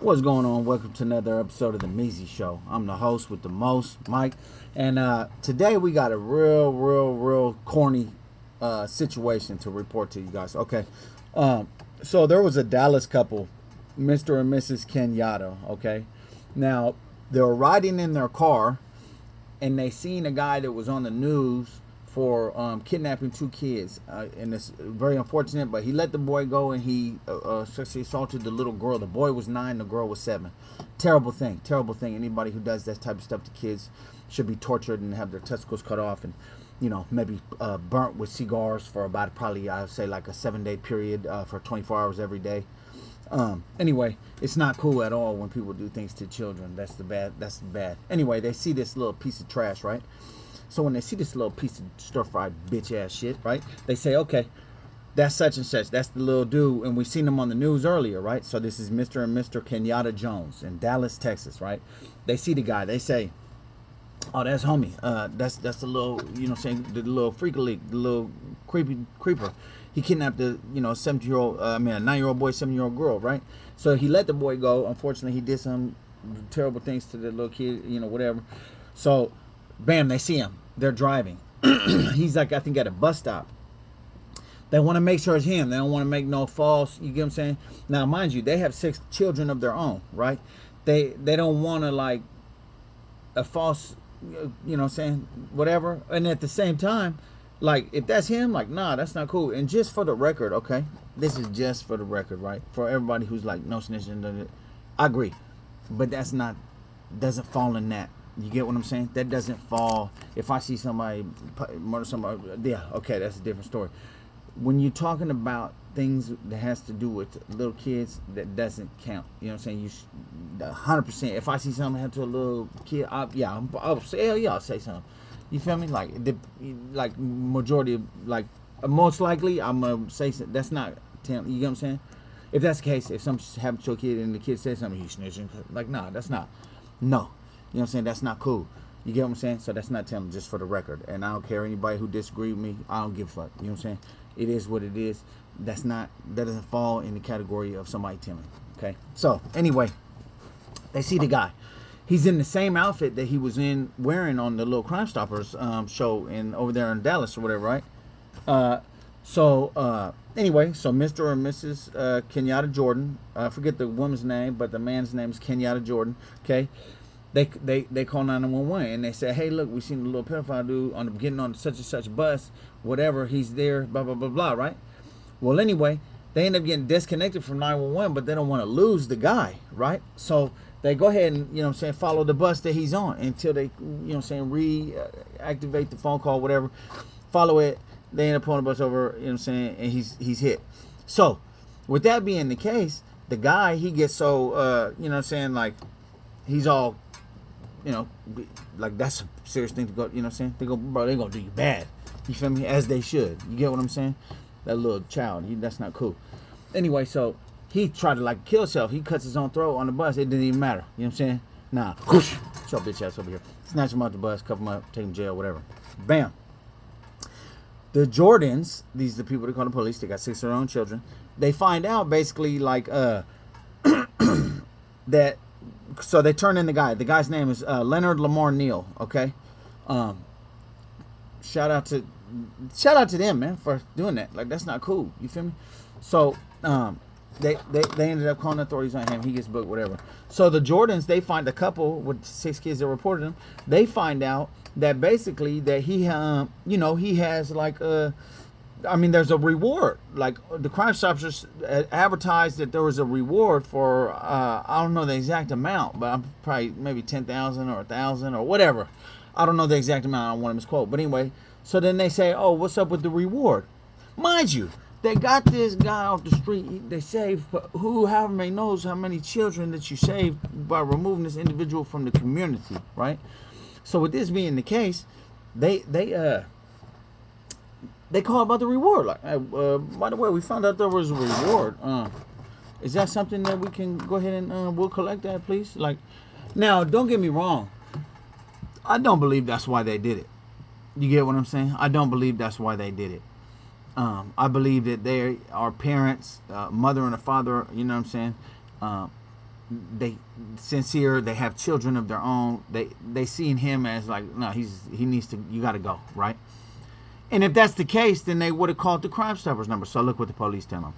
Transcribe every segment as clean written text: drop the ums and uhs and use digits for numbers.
What's going on? Welcome to another episode of the Measy Show. I'm the host with the most, Mike, and today we got a real corny situation to report to you guys. Okay, so there was a Dallas couple, Mr. and Mrs. Kenyatta. Okay, now they were riding in their car, and they seen a guy that was on the news for kidnapping two kids, and it's very unfortunate, but he let the boy go, and he sexually assaulted the little girl. The boy was 9, the girl was 7. Terrible thing. Anybody who does that type of stuff to kids should be tortured and have their testicles cut off, and maybe burnt with cigars for about probably, I would say, like a 7-day period for 24 hours every day. Anyway, it's not cool at all when people do things to children. That's the bad. Anyway, they see this little piece of trash, right? So when they see this little piece of stir-fried bitch-ass shit, right, they say, okay, that's such and such. That's the little dude, and we seen him on the news earlier, right? So this is Mr. and Mr. Kenyatta Jones in Dallas, Texas, right? They see the guy. They say, oh, that's homie. That's the little, the little freak leak, the little creeper. He kidnapped the, 7-year-old, a 9-year-old boy, 7-year-old girl, right? So he let the boy go. Unfortunately, he did some terrible things to the little kid, whatever. So, bam, they see him. They're driving. He's like, I think, at a bus stop. They want to make sure it's him. They don't want to make no false, you get what I'm saying? Now, mind you, they have 6 children of their own, right? They don't want to, like, a false, whatever. And at the same time, like, if that's him, like, nah, that's not cool. And just for the record, okay? This is just for the record, right? For everybody who's like, no snitching, I agree. But doesn't fall in that. You get what I'm saying? That doesn't fall. If I see somebody murder somebody, yeah, okay, that's a different story. When you're talking about things that has to do with little kids, that doesn't count. You know what I'm saying? 100%. If I see something happen to a little kid, I'll say, hell yeah, I'll say something. You feel me? Like majority, like most likely, I'm gonna say something. That's not. You get what I'm saying? If that's the case, if something happens to a kid and the kid says something, he's snitching. Like, nah, that's not. No. You know what I'm saying? That's not cool. You get what I'm saying? So that's not telling, just for the record. And I don't care anybody who disagree with me. I don't give a fuck. You know what I'm saying? It is what it is. That doesn't fall in the category of somebody telling. Okay? So, anyway, they see the guy. He's in the same outfit that he was wearing on the little Crime Stoppers show over there in Dallas or whatever, right? Anyway, so Mr. or Mrs. Kenyatta Jordan, I forget the woman's name, but the man's name is Kenyatta Jordan, okay? They call 911 and they say, hey, look, we seen a little pedophile dude getting on such and such bus, whatever, he's there, blah, blah, blah, blah, right? Well, anyway, they end up getting disconnected from 911, but they don't want to lose the guy, right? So they go ahead and, follow the bus that he's on until they, reactivate the phone call, whatever, follow it. They end up pulling the bus over, and he's hit. So with that being the case, the guy, he gets so, like he's all, like that's a serious thing to go, they go, bro, they gonna do you bad. You feel me? As they should. You get what I'm saying? That little child, that's not cool. Anyway, so he tried to kill himself. He cuts his own throat on the bus. It didn't even matter. You know what I'm saying? Nah. Whoosh. Get your bitch ass over here. Snatch him out the bus, cuff him up, take him to jail, whatever. Bam. The Jordans, these are the people that call the police. They got 6 of their own children. They find out basically that. So they turn in the guy. The guy's name is Leonard Lamar Neal. Okay, shout out to them, man, for doing that. Like, that's not cool. You feel me? So they ended up calling authorities on him. He gets booked, whatever. So the Jordans, they find the couple with 6 kids that reported him. They find out that basically that he he has there's a reward. Like, the Crime Stoppers advertised that there was a reward for, I don't know the exact amount, but I'm probably maybe 10,000 or 1,000 or whatever. I don't know the exact amount. I don't want to misquote. But anyway, so then they say, oh, what's up with the reward? Mind you, they got this guy off the street. They saved, however many knows how many children that you saved by removing this individual from the community, right? So with this being the case, they call about the reward. Like, by the way, we found out there was a reward. Is that something that we can go ahead and we'll collect that, please? Like, now, don't get me wrong. I don't believe that's why they did it. You get what I'm saying? I don't believe that's why they did it. I believe that they are parents, mother and a father. You know what I'm saying? they sincere, they have children of their own, they seen him as like, no, he needs to, you got to go, right? And if that's the case, then they would have called the Crime Stoppers number. So look what the police tell them.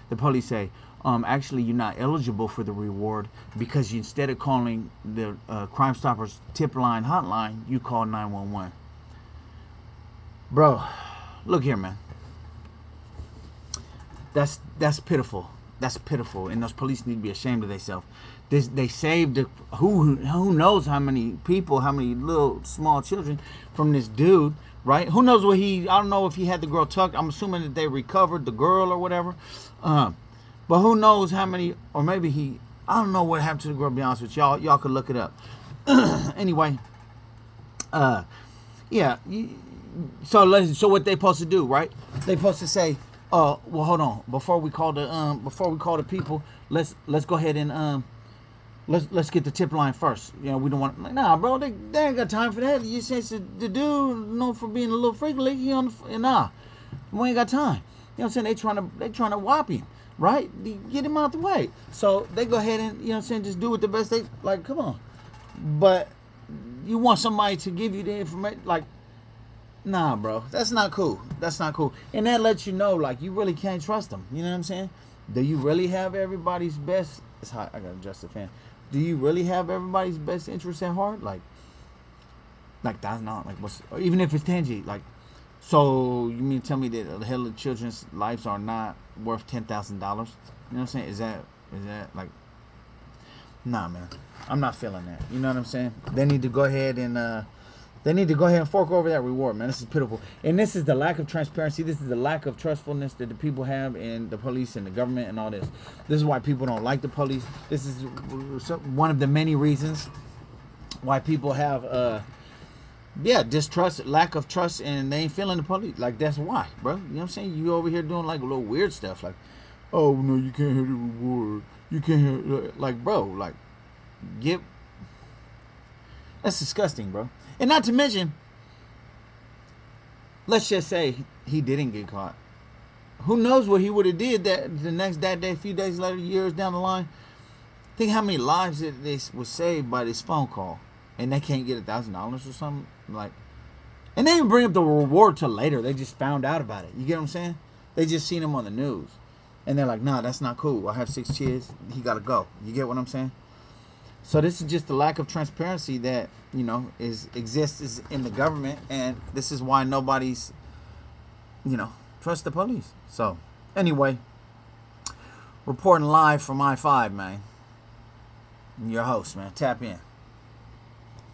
The police say, actually, you're not eligible for the reward because you, instead of calling the Crime Stoppers tip line hotline, you call 911. Bro, look here, man. That's pitiful. That's pitiful, and those police need to be ashamed of themselves. They saved who knows how many people, how many little small children from this dude, right? Who knows what I don't know if he had the girl tucked. I'm assuming that they recovered the girl or whatever. But who knows how many, or maybe I don't know what happened to the girl, to be honest with y'all. Y'all could look it up. Anyway, yeah. So what they supposed to do, right? They supposed to say, well, hold on. Before we call the people, let's go ahead and let's get the tip line first. You know, we don't want, like, nah, bro, they ain't got time for that. You say the dude known for being a little freaky, he on the, nah, we ain't got time. You know what I'm saying? They trying to whop him, right? Get him out the way. So they go ahead and, you know what I'm saying, just do it the best they, like, come on. But you want somebody to give you the information, like, nah, bro, that's not cool. That's not cool. And that lets you know, like, you really can't trust them. You know what I'm saying? Do you really have everybody's best? It's hot. I gotta adjust the fan. Do you really have everybody's best interest at heart? Like that's not like what's, or even if it's tangy. Like, so you mean to tell me that the hell of children's lives are not worth $10,000? You know what I'm saying? Is that like? Nah, man. I'm not feeling that. You know what I'm saying? They need to go ahead and fork over that reward, man. This is pitiful. And this is the lack of transparency. This is the lack of trustfulness that the people have in the police and the government and all this. This is why people don't like the police. This is one of the many reasons why people have, distrust, lack of trust, and they ain't feeling the police. Like, that's why, bro. You know what I'm saying? You over here doing, like, a little weird stuff. Like, oh, no, you can't have the reward. You can't have, like, bro, like, that's disgusting, bro. And not to mention, let's just say he didn't get caught. Who knows what he would have did that day, a few days later, years down the line. Think how many lives that was saved by this phone call, and they can't get $1,000 or something. Like, and they didn't bring up the reward till later. They just found out about it. You get what I'm saying? They just seen him on the news, and they're like, "Nah, that's not cool. I have 6 kids. He gotta go." You get what I'm saying? So this is just the lack of transparency that, you know, exists in the government, and this is why nobody's, you know, trust the police. So anyway, reporting live from I-5, man. Your host, man. Tap in.